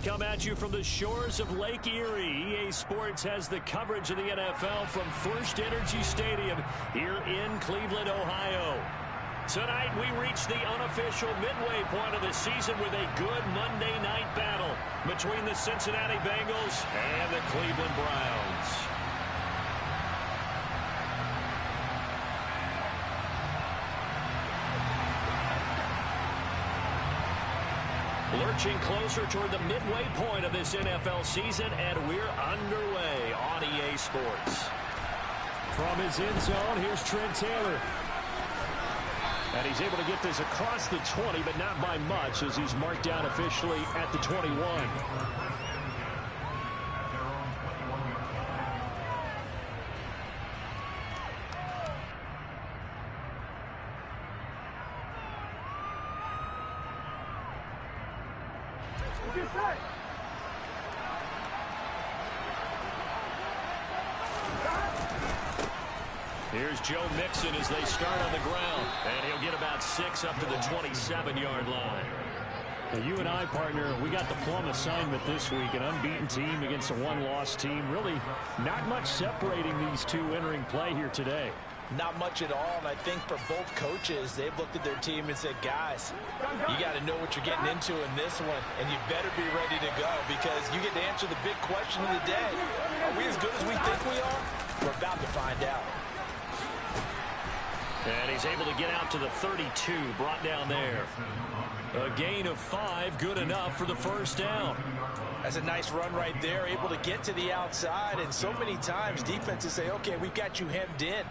come at you from the shores of Lake Erie. EA Sports has the coverage of the NFL from First Energy Stadium here in Cleveland, Ohio. Tonight, we reach the unofficial midway point of the season with a good Monday night battle between the Cincinnati Bengals and the Cleveland Browns. Lurching closer toward the midway point of this NFL season, and we're underway on EA Sports. From his end zone, here's Trent Taylor. And he's able to get this across the 20, but not by much, as he's marked down officially at the 21. Here's Joe Mixon as they start on the ground, and he'll get about 6 up to the 27-yard line. Now, you and I, partner, we got the plum assignment this week, an unbeaten team against a one-loss team. Really not much separating these two entering play here today. Not much at all, and I think for both coaches, they've looked at their team and said, guys, you got to know what you're getting into in this one, and you better be ready to go because you get to answer the big question of the day. Are we as good as we think we are? We're about to find out. And he's able to get out to the 32, brought down there. A gain of 5, good enough for the first down. That's a nice run right there, able to get to the outside, and so many times defenses say, okay, we've got you hemmed in.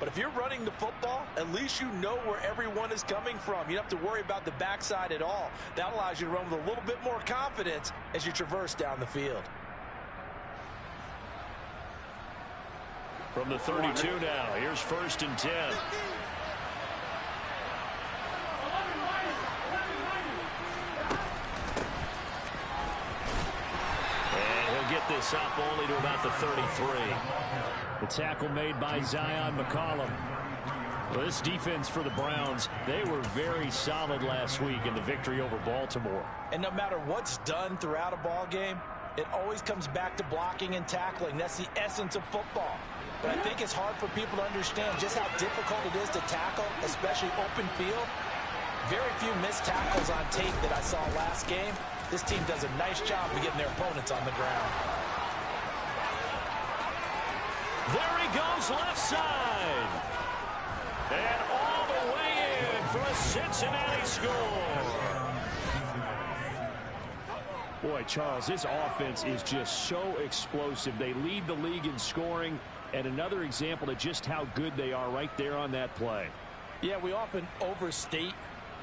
But if you're running the football, at least you know where everyone is coming from. You don't have to worry about the backside at all. That allows you to run with a little bit more confidence as you traverse down the field. From the 32 now, here's 1st and 10. And he'll get this up only to about the 33. The tackle made by Zion McCollum. Well, this defense for the Browns, they were very solid last week in the victory over Baltimore. And no matter what's done throughout a ball game, it always comes back to blocking and tackling. That's the essence of football. But I think it's hard for people to understand just how difficult it is to tackle, especially open field. Very few missed tackles on tape that I saw last game. This team does a nice job of getting their opponents on the ground. There he goes, left side. And all the way in for a Cincinnati score. Boy, Charles, this offense is just so explosive. They lead the league in scoring, and another example of just how good they are right there on that play. Yeah, we often overstate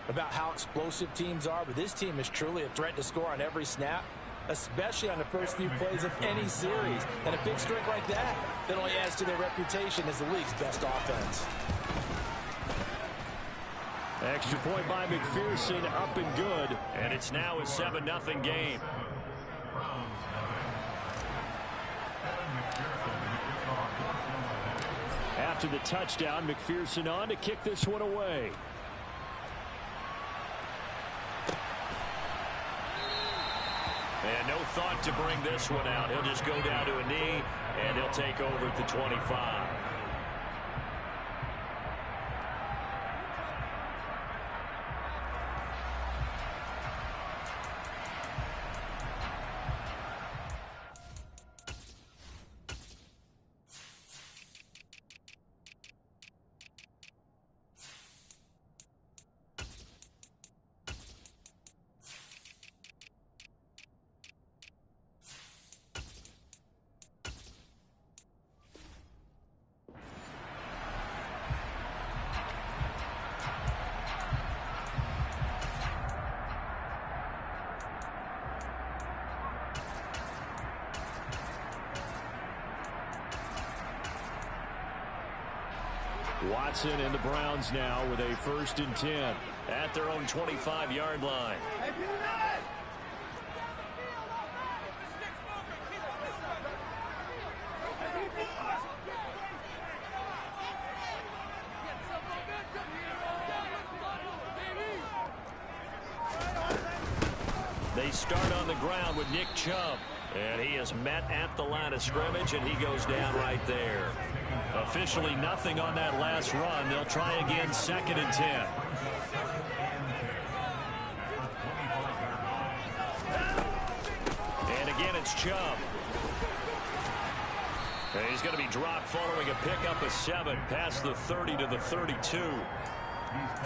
about how explosive teams are, but this team is truly a threat to score on every snap, especially on the first few plays of any series. And a big streak like that only adds to their reputation as the league's best offense. Extra point by McPherson, up and good. And it's now a 7-0 game. After the touchdown, McPherson on to kick this one away. And no thought to bring this one out. He'll just go down to a knee, and he'll take over at the 25. Watson and the Browns now with a 1st and 10 at their own 25-yard line. They start on the ground with Nick Chubb. And he is met at the line of scrimmage, and he goes down right there. Officially nothing on that last run. They'll try again, 2nd and 10. And again, it's Chubb. And he's going to be dropped following a pickup of 7 past the 30 to the 32.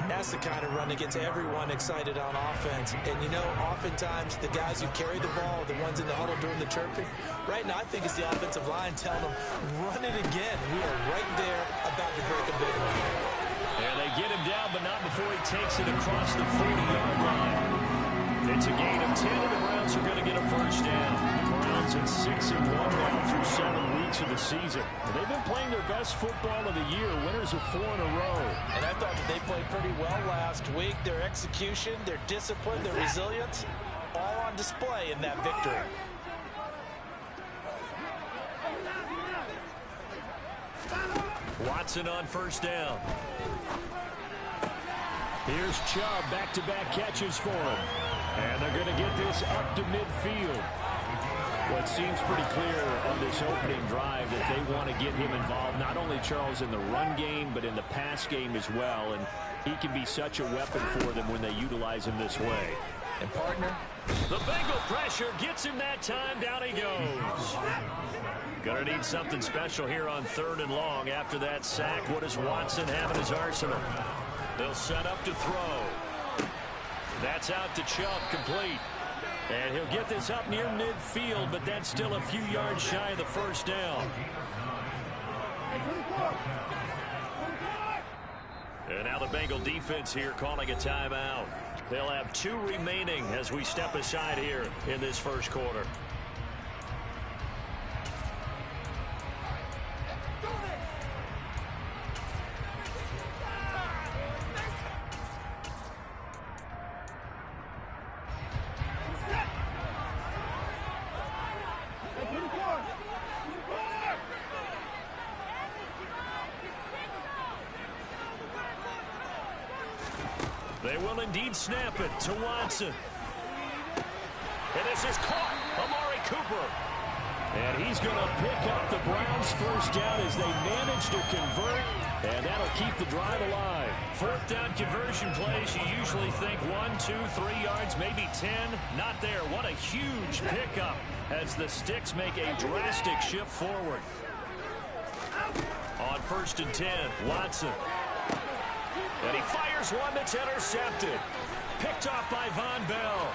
That's the kind of run that gets everyone excited on offense. And, you know, oftentimes the guys who carry the ball, the ones in the huddle doing the chirping, right now I think it's the offensive line telling them, run it again. We are right there about to break a big one. And they get him down, but not before he takes it across the 40-yard line. It's a gain of 10, and the Browns are going to get a first down. The Browns at 6-1 now through 7 weeks of the season. And they've been playing their best football of the year, winners of 4 in a row. And I thought that they played pretty well last week. Their execution, their discipline, their resilience, all on display in that victory. Watson on first down. Here's Chubb, back-to-back catches for him. And they're going to get this up to midfield. Well, it seems pretty clear on this opening drive that they want to get him involved, not only, Charles, in the run game, but in the pass game as well. And he can be such a weapon for them when they utilize him this way. And, partner, the Bengal pressure gets him that time. Down he goes. Going to need something special here on 3rd and long. After that sack, what does Watson have in his arsenal? They'll set up to throw. That's out to Chubb, complete. And he'll get this up near midfield, but that's still a few yards shy of the first down. And now the Bengal defense here calling a timeout. They'll have 2 remaining as we step aside here in this first quarter. They will indeed snap it to Watson. And this is caught. Amari Cooper. And he's going to pick up the Browns' first down as they manage to convert. And that'll keep the drive alive. 4th down conversion plays, you usually think 1, 2, 3 yards, maybe 10. Not there. What a huge pickup as the Sticks make a drastic shift forward. On 1st and 10, Watson. And he fires one that's intercepted. Picked off by Von Bell.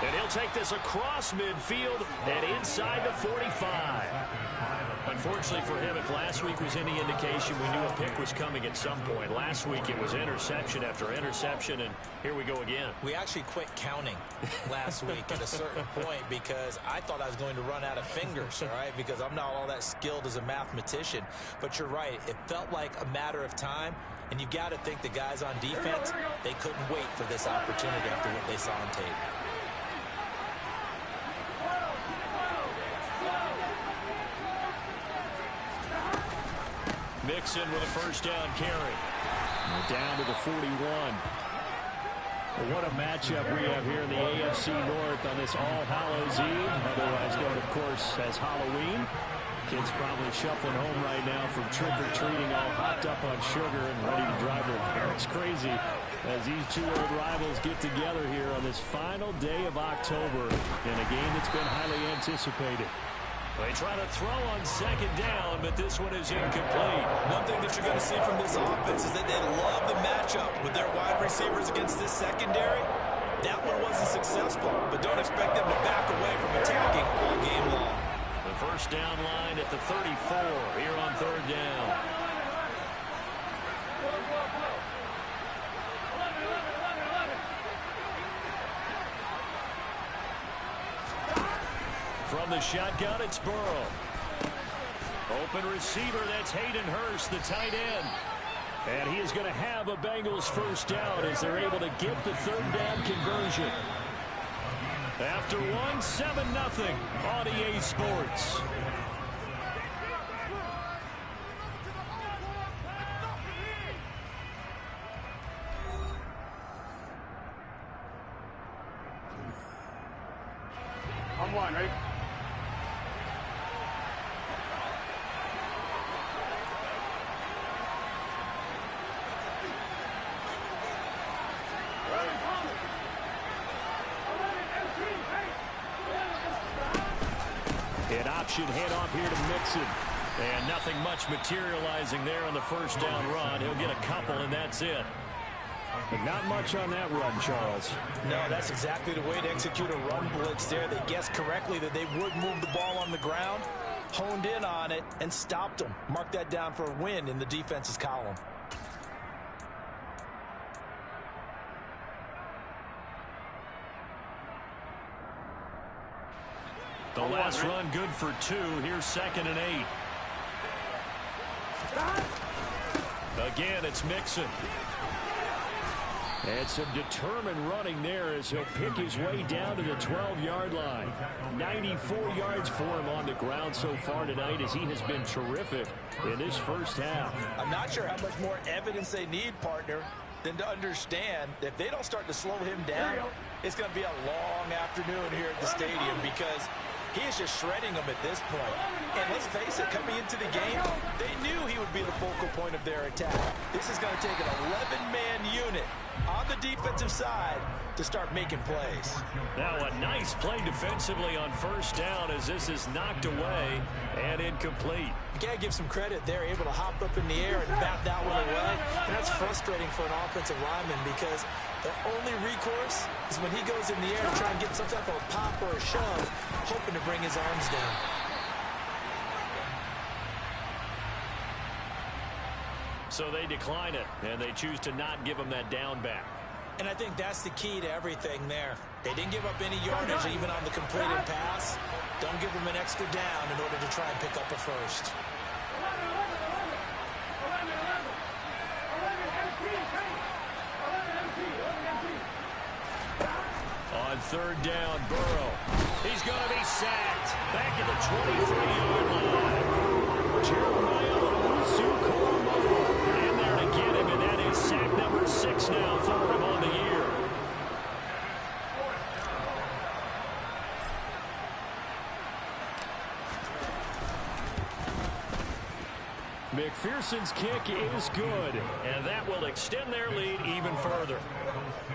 And he'll take this across midfield and inside the 45. Unfortunately for him, if last week was any indication, we knew a pick was coming at some point. Last week it was interception after interception, and here we go again. We actually quit counting last week at a certain point because I thought I was going to run out of fingers, all right, because I'm not all that skilled as a mathematician. But you're right. It felt like a matter of time, and you've got to think the guys on defense, they couldn't wait for this opportunity after what they saw on tape. Mixon with a first down carry. Down to the 41. Well, what a matchup we have here in the AFC North on this All Hallows Eve, otherwise known, of course, as Halloween. Kids probably shuffling home right now from trick-or-treating, all hopped up on sugar and ready to drive their parents crazy as these 2 old rivals get together here on this final day of October in a game that's been highly anticipated. They try to throw on 2nd down, but this one is incomplete. One thing that you're going to see from this offense is that they love the matchup with their wide receivers against this secondary. That one wasn't successful, but don't expect them to back away from attacking all game long. The first down line at the 34 here on 3rd down. From the shotgun, it's Burrow. Open receiver, that's Hayden Hurst, the tight end. And he is going to have a Bengals first down as they're able to get the 3rd down conversion. After 7-0 on EA Sports. On one, ready? An option handoff here to Mixon. And nothing much materializing there on the first down run. He'll get a couple, and that's it. But not much on that run, Charles. No, that's exactly the way to execute a run blitz there. They guessed correctly that they would move the ball on the ground, honed in on it, and stopped them. Mark that down for a win in the defense's column. The last run good for 2. Here's 2nd and 8. Again, it's Mixon. And some determined running there as he'll pick his way down to the 12-yard line. 94 yards for him on the ground so far tonight as he has been terrific in this first half. I'm not sure how much more evidence they need, partner, than to understand that if they don't start to slow him down, it's going to be a long afternoon here at the stadium because he is just shredding them at this point. And let's face it, coming into the game, they knew he would be the focal point of their attack. This is going to take an 11-man unit on the defensive side to start making plays. Now a nice play defensively on first down as this is knocked away and incomplete. You got to give some credit. They're able to hop up in the air and bat that one away. And that's frustrating for an offensive lineman because their only recourse is when he goes in the air to try and get some type of a pop or a shove, hoping to bring his arms down. So they decline it, and they choose to not give him that down back. And I think that's the key to everything there. They didn't give up any yardage even on the completed pass. Don't give them an extra down in order to try and pick up a first. On 3rd down, Burrow. He's going to be sacked. Back at the 23-yard line. Jeremiah Owusu-Koramoah in there to get him, and that is sack number 6 now for him on the year. McPherson's kick is good, and that will extend their lead even further.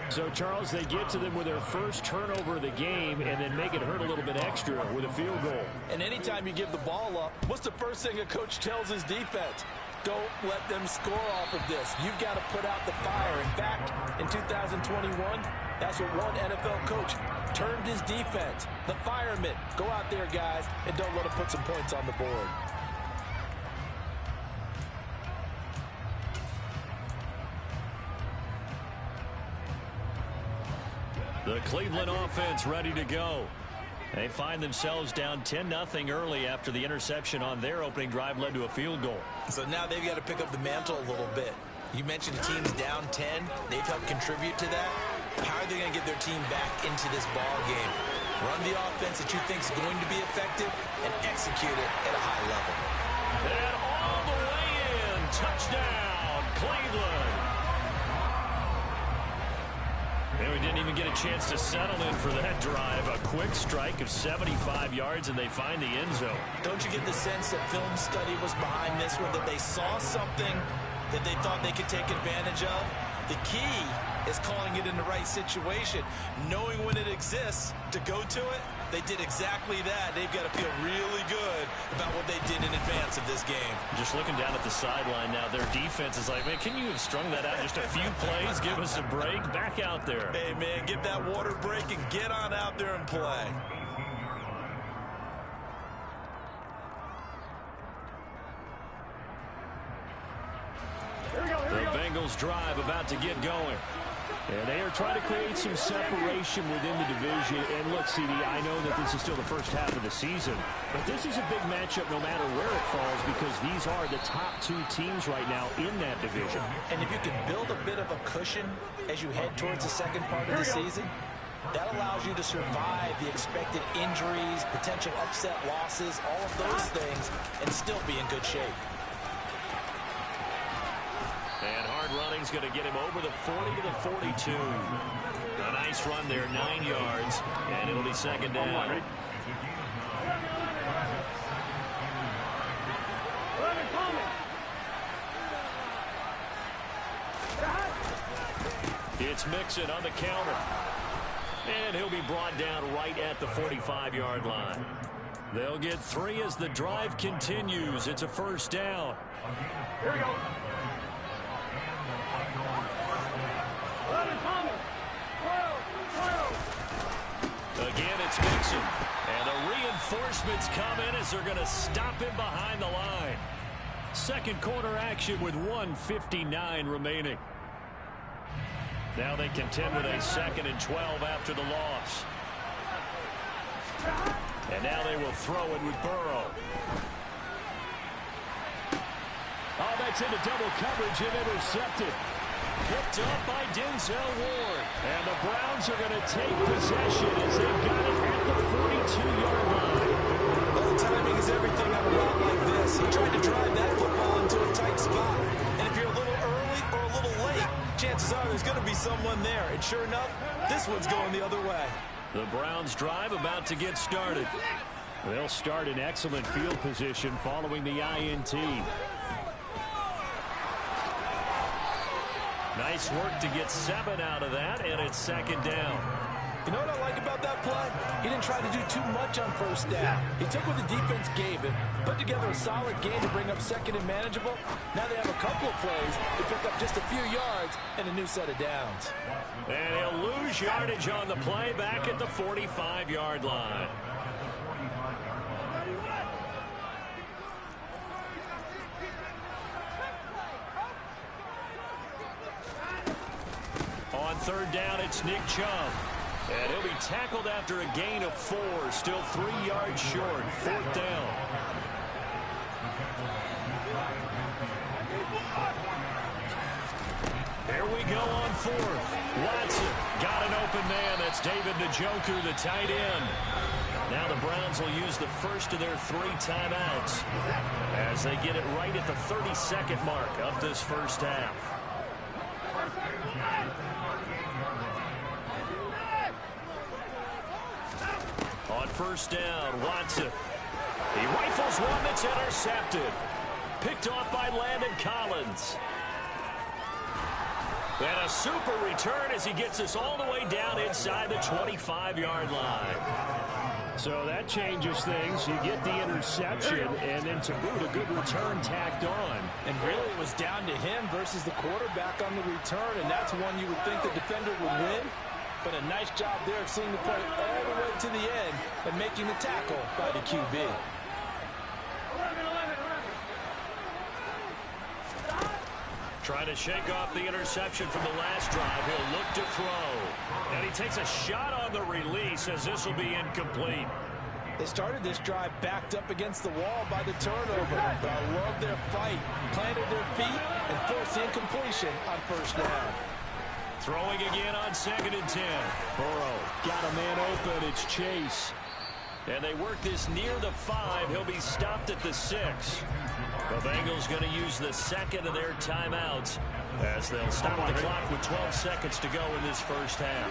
So, Charles, they get to them with their first turnover of the game and then make it hurt a little bit extra with a field goal. And anytime you give the ball up, what's the first thing a coach tells his defense? Don't let them score off of this. You've got to put out the fire. In fact, in 2021, that's what one NFL coach termed his defense. The firemen. Go out there, guys, and don't let them put some points on the board. The Cleveland offense ready to go. They find themselves down 10-0 early after the interception on their opening drive led to a field goal. So now they've got to pick up the mantle a little bit. You mentioned the team's down 10. They've helped contribute to that. How are they going to get their team back into this ball game? Run the offense that you think is going to be effective and execute it at a high level. And all the way in. Touchdown, Cleveland. And we didn't even get a chance to settle in for that drive. A quick strike of 75 yards, and they find the end zone. Don't you get the sense that film study was behind this one, that they saw something that they thought they could take advantage of? The key is calling it in the right situation, knowing when it exists to go to it. They did exactly that. They've got to feel really good about what they did in advance of this game. Just looking down at the sideline now, their defense is like, man, can you have strung that out just a few plays? Give us a break. Back out there. Hey, man, get that water break and get on out there and play. The Bengals drive about to get going. And they are trying to create some separation within the division. And look, CD, I know that this is still the first half of the season, but this is a big matchup no matter where it falls because these are the top 2 teams right now in that division. And if you can build a bit of a cushion as you head towards the second part of the season, that allows you to survive the expected injuries, potential upset losses, all of those things, and still be in good shape. And hard running's going to get him over the 40 to the 42. A nice run there, 9 yards, and it'll be second down. It's Mixon on the counter. And he'll be brought down right at the 45-yard line. They'll get 3 as the drive continues. It's a first down. Here we go. Again, it's Mixon. And the reinforcements come in as they're going to stop him behind the line. Second quarter action with 1:59 remaining. Now they contend with a 2nd and 12 after the loss. And now they will throw it with Burrow. Oh, that's into double coverage and intercepted. Picked up by Denzel Ward. And the Browns are going to take possession as they've got it at the 42-yard line. Well, timing is everything on a route like this. He tried to drive that football into a tight spot. And if you're a little early or a little late, chances are there's going to be someone there. And sure enough, this one's going the other way. The Browns drive about to get started. They'll start in excellent field position following the INT. Nice work to get 7 out of that, and it's 2nd down. You know what I like about that play? He didn't try to do too much on first down. He took what the defense gave him, put together a solid game to bring up 2nd and manageable. Now they have a couple of plays to pick up just a few yards and a new set of downs. And he'll lose yardage on the play back at the 45-yard line. On 3rd down, it's Nick Chubb. And he'll be tackled after a gain of 4. Still 3 yards short. 4th down. Here we go on 4th. Watson got an open man. That's David Njoku, the tight end. Now the Browns will use the first of their 3 timeouts as they get it right at the 32nd mark of this first half. On 1st down, Watson. He rifles one that's intercepted. Picked off by Landon Collins. And a super return as he gets us all the way down inside the 25-yard line. So that changes things. You get the interception, and then to boot, a good return tacked on. And really it was down to him versus the quarterback on the return, and that's one you would think the defender would win. But a nice job there of seeing the play all the way to the end and making the tackle by the QB. Trying to shake off the interception from the last drive. He'll look to throw. And he takes a shot on the release as this will be incomplete. They started this drive backed up against the wall by the turnover. But I love their fight. Planted their feet and forced the incompletion on 1st down. Throwing again on 2nd and 10. Burrow got a man open. It's Chase. And they work this near the 5. He'll be stopped at the 6. The Bengals going to use the 2nd of their timeouts as they'll stop the clock with 12 seconds to go in this first half.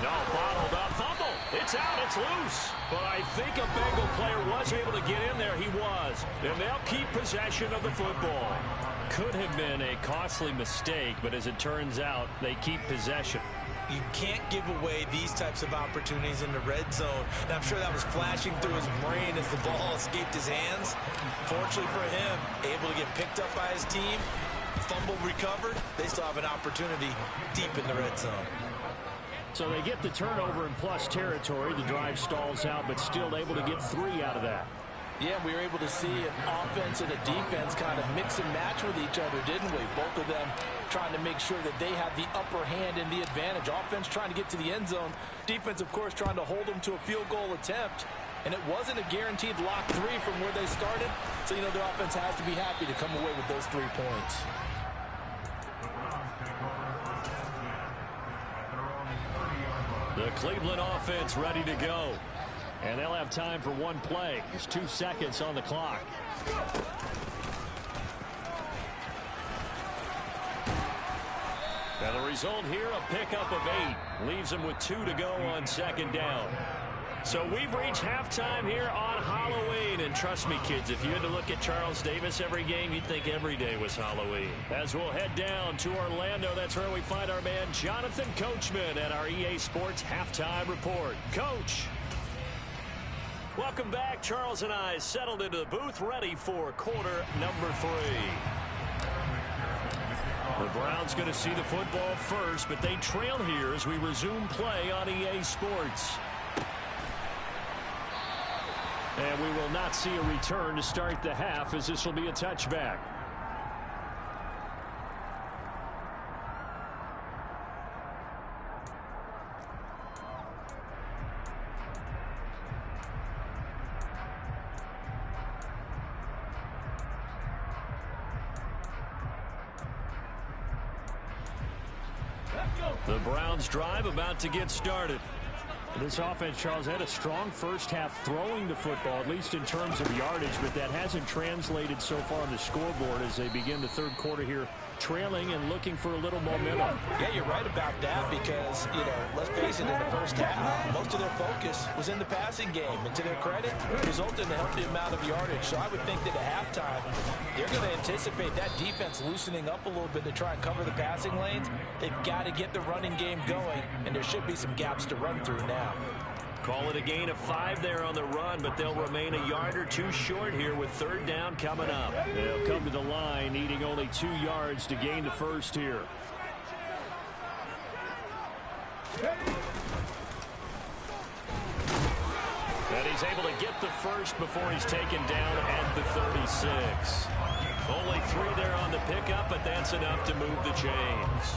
No, bottled up. Fumble. It's out. It's loose. But I think a Bengal player was able to get in there. He was. And they'll keep possession of the football. Could have been a costly mistake, but as it turns out, they keep possession. You can't give away these types of opportunities in the red zone. And I'm sure that was flashing through his brain as the ball escaped his hands. Fortunately for him, able to get picked up by his team, fumble recovered. They still have an opportunity deep in the red zone. So they get the turnover in plus territory. The drive stalls out, but still able to get 3 out of that. Yeah, we were able to see an offense and a defense kind of mix and match with each other, didn't we? Both of them trying to make sure that they had the upper hand and the advantage. Offense trying to get to the end zone. Defense, of course, trying to hold them to a field goal attempt. And it wasn't a guaranteed lock 3 from where they started. So, you know, their offense has to be happy to come away with those 3 points. The Cleveland offense ready to go. And they'll have time for one play. There's 2 seconds on the clock. And the result here, a pickup of 8. Leaves them with 2 to go on 2nd down. So we've reached halftime here on Halloween. And trust me, kids, if you had to look at Charles Davis every game, you'd think every day was Halloween. As we'll head down to Orlando, that's where we find our man Jonathan Coachman at our EA Sports Halftime Report. Coach. Welcome back. Charles and I settled into the booth, ready for quarter number 3. The Browns going to see the football first, but they trail here as we resume play on EA Sports. And we will not see a return to start the half, as this will be a touchback. The Browns drive about to get started. This offense, Charles, had a strong first half throwing the football, at least in terms of yardage, but that hasn't translated so far on the scoreboard as they begin the third quarter here, trailing and looking for a little momentum. Yeah, you're right about that because, let's face it, in the first half, most of their focus was in the passing game. And to their credit, it resulted in a healthy amount of yardage. So I would think that at halftime, they're going to anticipate that defense loosening up a little bit to try and cover the passing lanes. They've got to get the running game going, and there should be some gaps to run through now. Call it a gain of 5 there on the run, but they'll remain a yard or 2 short here with third down coming up. They'll come to the line needing only 2 yards to gain the first here. And he's able to get the first before he's taken down at the 36. Only 3 there on the pickup, but that's enough to move the chains.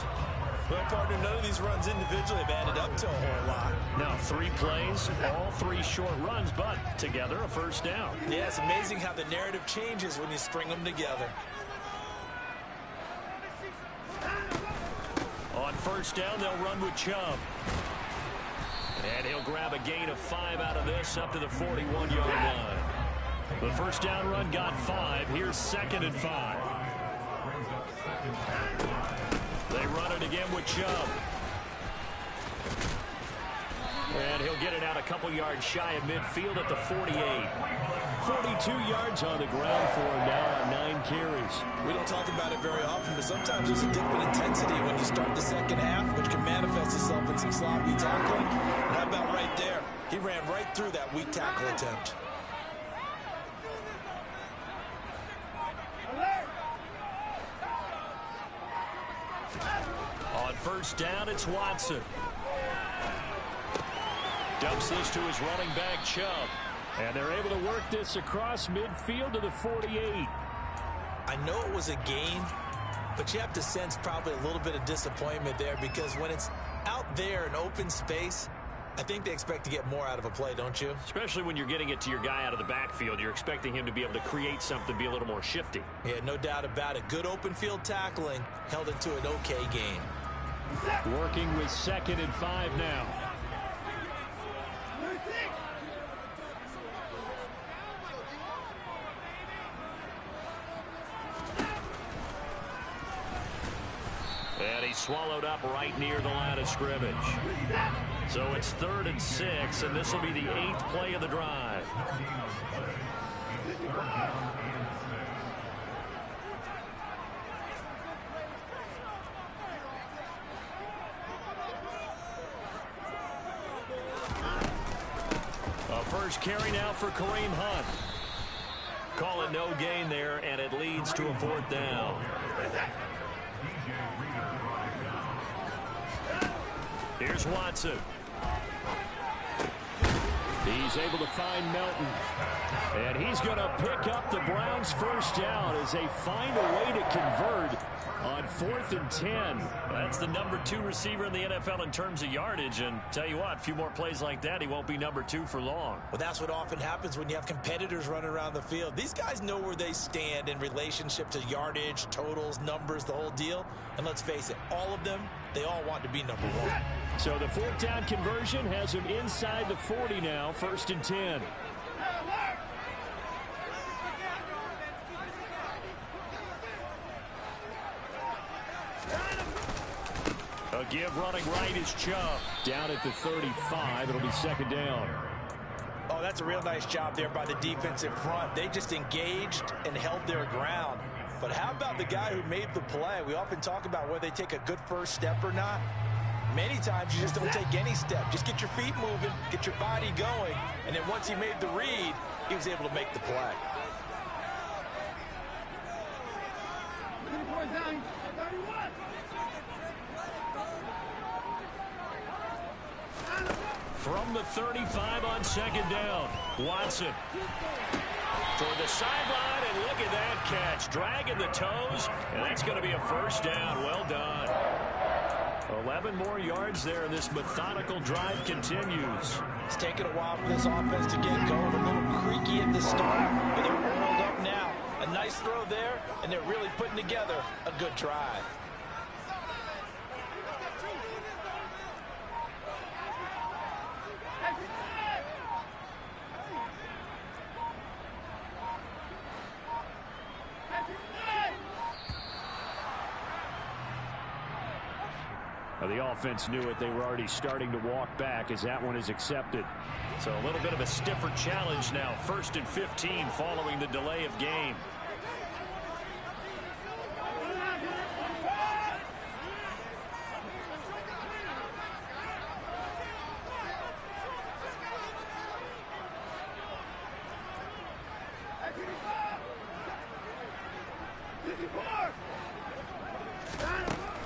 Well, partner, none of these runs individually have added up to a whole lot. Now 3 plays, all 3 short runs, but together a first down. Yeah, it's amazing how the narrative changes when you string them together. On first down, they'll run with Chubb. And he'll grab a gain of 5 out of this up to the 41-yard line. The first down run got 5. Here's 2nd and 5. They run it again with Chubb. And he'll get it out a couple yards shy of midfield at the 48. 42 yards on the ground for him now on 9 carries. We don't talk about it very often, but sometimes there's a dip in intensity when you start the second half, which can manifest itself in some sloppy tackling. And how about right there? He ran right through that weak tackle attempt. On first down, it's Watson. Dumps this to his running back, Chubb. And they're able to work this across midfield to the 48. I know it was a gain, but you have to sense probably a little bit of disappointment there because when it's out there in open space, I think they expect to get more out of a play, don't you? Especially when you're getting it to your guy out of the backfield. You're expecting him to be able to create something, be a little more shifty. Yeah, no doubt about it. Good open field tackling held into an okay gain. Working with 2nd and 5 now. And he's swallowed up right near the line of scrimmage. So it's 3rd and 6, and this will be the 8th play of the drive. A first carry now for Kareem Hunt. Call it no gain there, and it leads to a 4th down. Here's Watson. He's able to find Melton. And he's going to pick up the Browns' first down as they find a way to convert on 4th and 10. That's the number 2 receiver in the NFL in terms of yardage. And tell you what, a few more plays like that, he won't be number 2 for long. Well, that's what often happens when you have competitors running around the field. These guys know where they stand in relationship to yardage, totals, numbers, the whole deal. And let's face it, all of them, they all want to be number 1. So the 4th down conversion has him inside the 40 now, 1st and 10. A give running right is Chubb. Down at the 35, it'll be 2nd down. that's a real nice job there by the defensive front. They just engaged and held their ground. But how about the guy who made the play? We often talk about whether they take a good first step or not. Many times you just don't take any step. Just get your feet moving, get your body going, and then once he made the read, he was able to make the play. From the 35 on second down, Watson toward the sideline, and look at that catch. Dragging the toes, and that's going to be a first down. Well done. 11 more yards there, and this methodical drive continues. It's taken a while for this offense to get going. A little creaky at the start, but they're oiled up now. A nice throw there, and they're really putting together a good drive. The offense knew it. They were already starting to walk back as that one is accepted. So a little bit of a stiffer challenge now. 1st and 15 following the delay of game.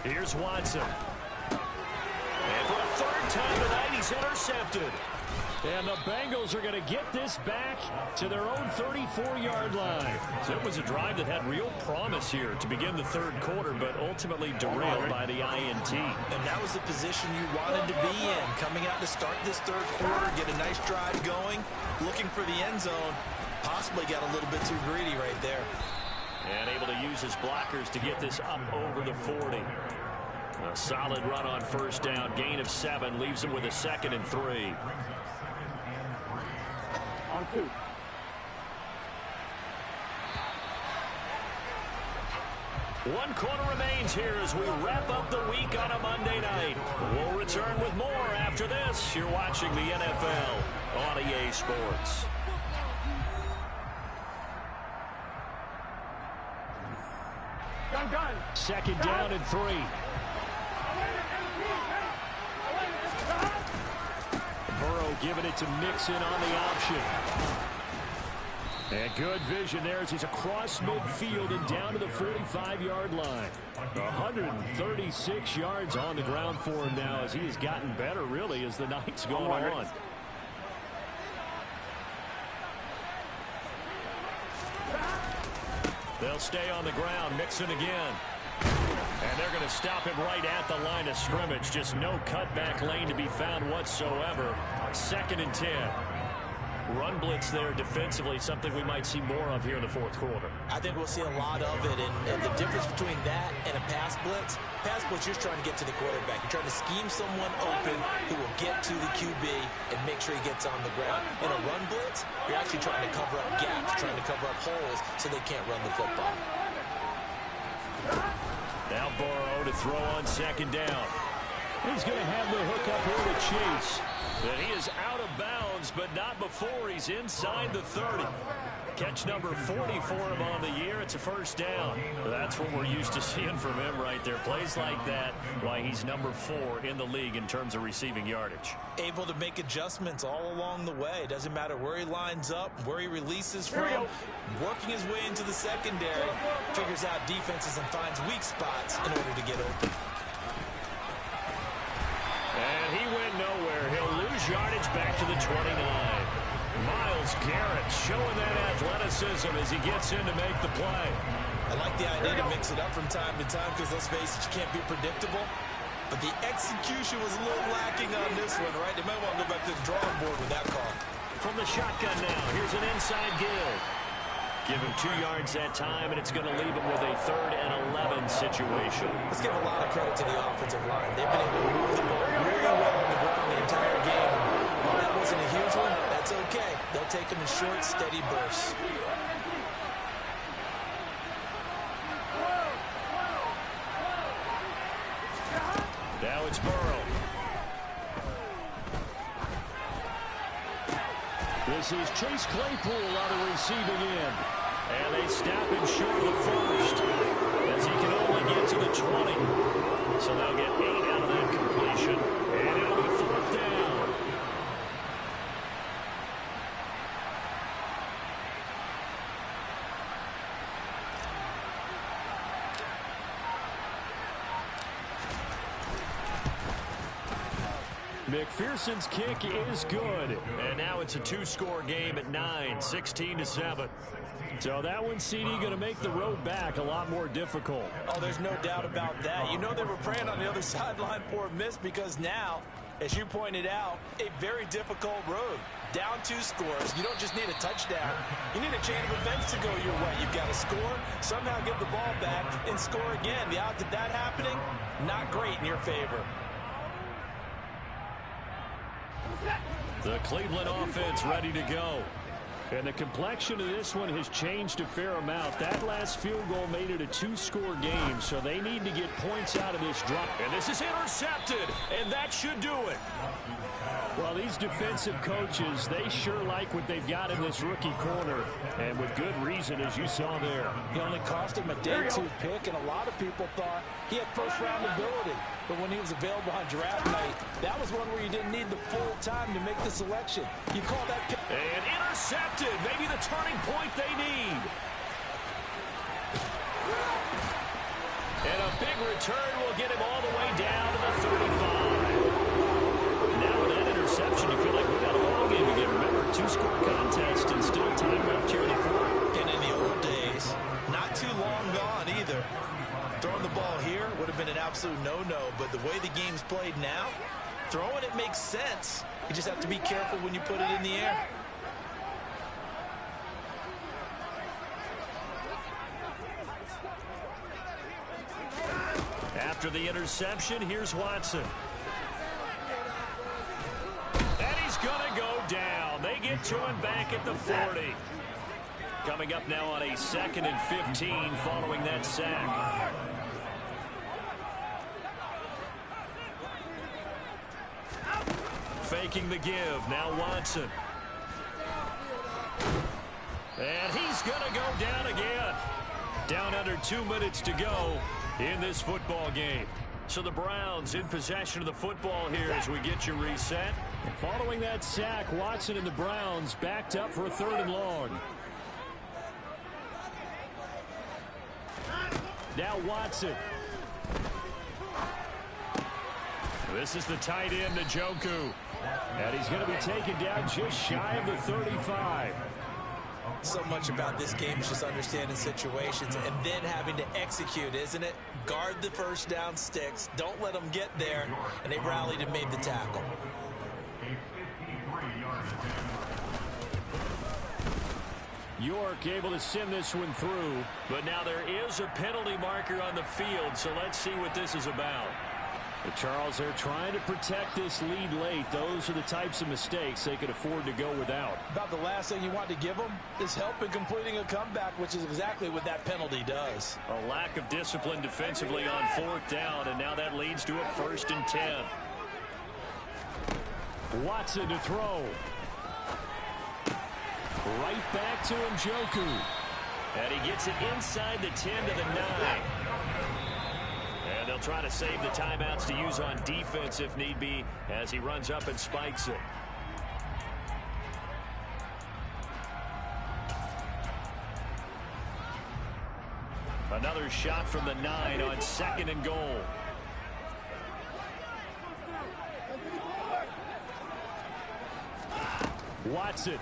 Here's Watson. And for a third time tonight, he's intercepted. And the Bengals are going to get this back to their own 34-yard line. So it was a drive that had real promise here to begin the third quarter, but ultimately derailed by the INT. And that was the position you wanted to be in. Coming out to start this third quarter, get a nice drive going, looking for the end zone. Possibly got a little bit too greedy right there. And able to use his blockers to get this up over the 40. A solid run on first down. Gain of 7 leaves him with a 2nd and 3. On 2. One quarter remains here as we wrap up the week on a Monday night. We'll return with more after this. You're watching the NFL on EA Sports. Gun. 2nd down and 3. Burrow giving it to Mixon on the option. And good vision there as he's across midfield and down to the 45-yard line. 136 yards on the ground for him now as he has gotten better, really, as the night's gone on. They'll stay on the ground. Mixon again. And they're going to stop him right at the line of scrimmage. Just no cutback lane to be found whatsoever. 2nd and 10. Run blitz there defensively, something we might see more of here in the fourth quarter. I think we'll see a lot of it, and the difference between that and a pass blitz, you're just trying to get to the quarterback. You're trying to scheme someone open who will get to the QB and make sure he gets on the ground. In a run blitz, you're actually trying to cover up gaps, trying to cover up holes so they can't run the football. Now Burrow to throw on 2nd down. He's going to have the hook up here to Chase. And he is out of bounds, but not before he's inside the 30. Catch number 40 for him on the year. It's a first down. That's what we're used to seeing from him right there. Plays like that, why he's number 4 in the league in terms of receiving yardage. Able to make adjustments all along the way. Doesn't matter where he lines up, where he releases from. Working his way into the secondary. Figures out defenses and finds weak spots in order to get open. And he went nowhere. He'll lose yardage back to the 29. Myles Garrett showing that athleticism as he gets in to make the play. I like the idea to mix it up from time to time because, let's face it, you can't be predictable. But the execution was a little lacking on this one, right? They might want to go back to the drawing board with that call. From the shotgun now, here's an inside Gill. Give him 2 yards that time, and it's going to leave him with a 3rd and 11 situation. Let's give a lot of credit to the offensive line. They've been able to move the ball really well on the ground the entire game. And while that wasn't a huge one, that's okay. They'll take them in short, steady bursts. Now it's Burrow. The This is Chase Claypool on the receiving end. And they snap him short of the first, as he can only get to the 20. So they'll get 8 out of that completion. And it'll be 4th down. McPherson's kick is good. And now it's a 2-score game at 9, 16-7. So that one, CD, going to make the road back a lot more difficult. Oh, there's no doubt about that. You know they were praying on the other sideline for a miss, because now, as you pointed out, a very difficult road. Down 2 scores. You don't just need a touchdown. You need a chain of events to go your way. You've got to score, somehow give the ball back, and score again. The odds of that happening, not great in your favor. The Cleveland offense ready to go. And the complexion of this one has changed a fair amount. That last field goal made it a 2-score game, so they need to get points out of this drop. And this is intercepted, and that should do it. Well, these defensive coaches, they sure like what they've got in this rookie corner, and with good reason, as you saw there. He only cost him a day 2 pick, and a lot of people thought he had first-round ability. But when he was available on draft night, that was one where you didn't need the full time to make the selection. You call that pick. And intercepted. Maybe the turning point they need. And a big return will get him all the way down to the 35. Now with that interception, you feel like we've got a ball game again. Remember, 2-score contest and still time left here in the 4th. And in the old days, not too long gone either. Throwing the ball here would have been an absolute no-no, but the way the game's played now, throwing it makes sense. You just have to be careful when you put it in the air. After the interception, here's Watson. And he's going to go down. They get to him back at the 40. Coming up now on a 2nd and 15 following that sack. Faking the give. Now Watson. And he's going to go down again. Down under 2 minutes to go in this football game. So the Browns in possession of the football here as we get you reset. Following that sack, Watson and the Browns backed up for a 3rd and long. Now Watson. This is the tight end, Njoku. And he's going to be taken down just shy of the 35. So much about this game is just understanding situations and then having to execute, isn't it? Guard the first down sticks. Don't let them get there. And they rallied and made the tackle. York able to send this one through. But now there is a penalty marker on the field, so let's see what this is about. But Charles, they're trying to protect this lead late. Those are the types of mistakes they could afford to go without. About the last thing you want to give them is help in completing a comeback, which is exactly what that penalty does. A lack of discipline defensively on 4th down, and now that leads to a 1st and 10. Watson to throw. Right back to Njoku. And he gets it inside the 10 to the 9. And they'll try to save the timeouts to use on defense if need be as he runs up and spikes it. Another shot from the 9 on 2nd and goal. Watson.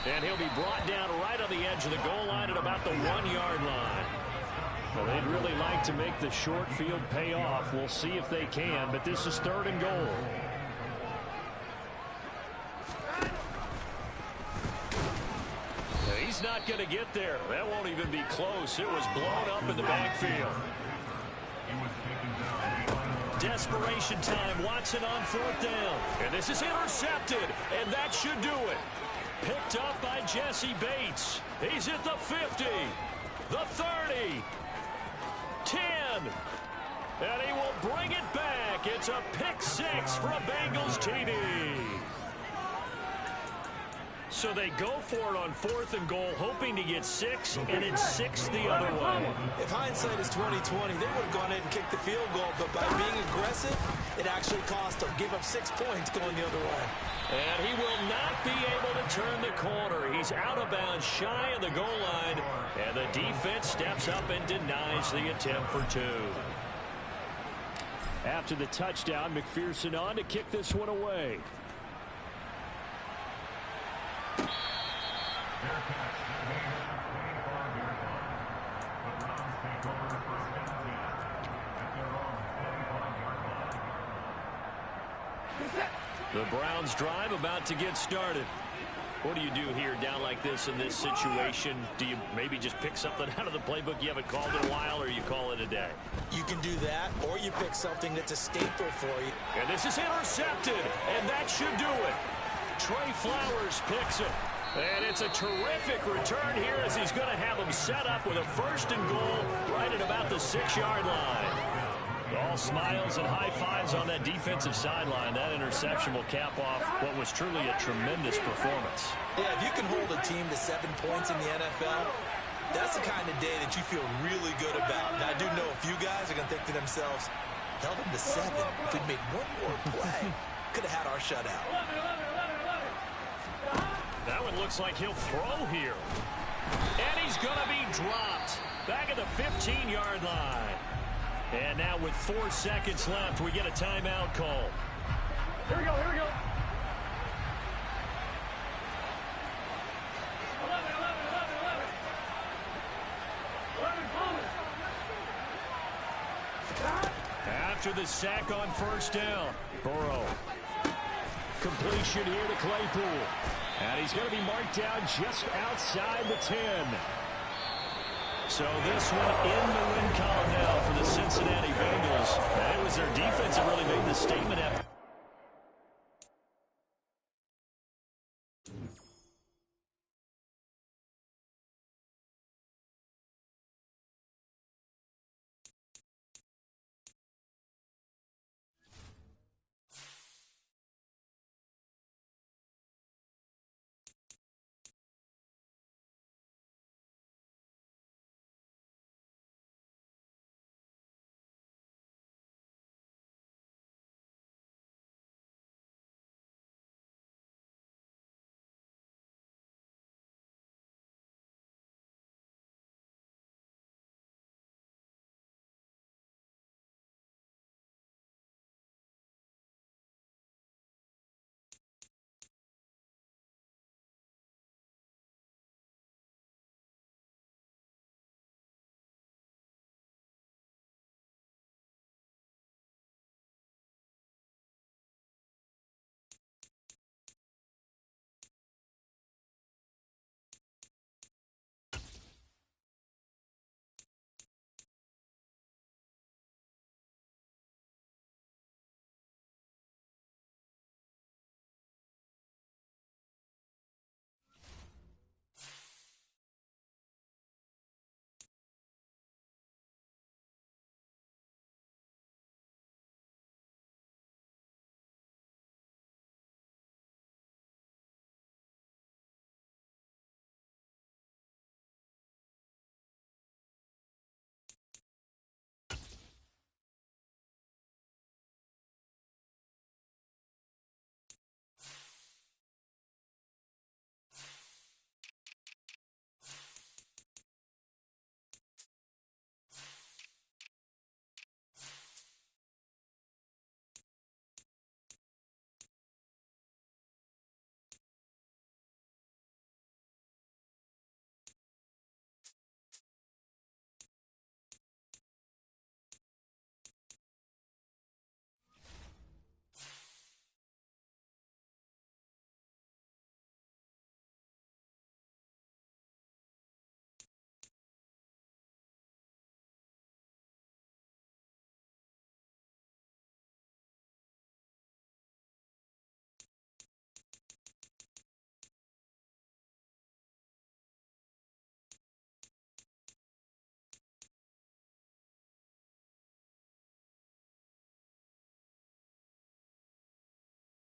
And he'll be brought down right on the edge of the goal line at about the 1-yard line. Well, they'd really like to make the short field pay off. We'll see if they can, but this is 3rd and goal. He's not going to get there. That won't even be close. It was blown up in the backfield. Desperation time. Watson on 4th down. And this is intercepted. And that should do it. Picked up by Jesse Bates. He's at the 50. The 30. 10. And he will bring it back It's a pick six for a Bengals TD. So they go for it on 4th and goal, hoping to get 6, and it's 6 the other way. If hindsight is 20/20, they would have gone ahead and kicked the field goal, but by being aggressive, it actually cost them. Give up 6 points going the other way. And he will not be able to turn the corner. He's out of bounds, shy of the goal line, and the defense steps up and denies the attempt for 2. After the touchdown, McPherson on to kick this one away. The Browns drive about to get started. What do you do here down like this in this situation? Do you maybe just pick something out of the playbook you haven't called in a while, or you call it a day? You can do that, or you pick something that's a staple for you. And this is intercepted, and that should do it. Trey Flowers picks it. And it's a terrific return here as he's going to have him set up with a 1st and goal right at about the 6-yard line. All smiles and high fives on that defensive sideline. That interception will cap off what was truly a tremendous performance. Yeah, if you can hold a team to 7 points in the NFL, that's the kind of day that you feel really good about. Now, I do know a few guys are going to think to themselves, held them to 7. If we'd made one more play, could have had our shutout. That one looks like he'll throw here. And he's going to be dropped back at the 15-yard line. And now with 4 seconds left, we get a timeout call. Here we go, here we go. 11. After the sack on 1st down, Burrow. Completion here to Claypool. And he's going to be marked down just outside the 10. So this one in the win column now for the Cincinnati Bengals. And it was their defense that really made the statement after.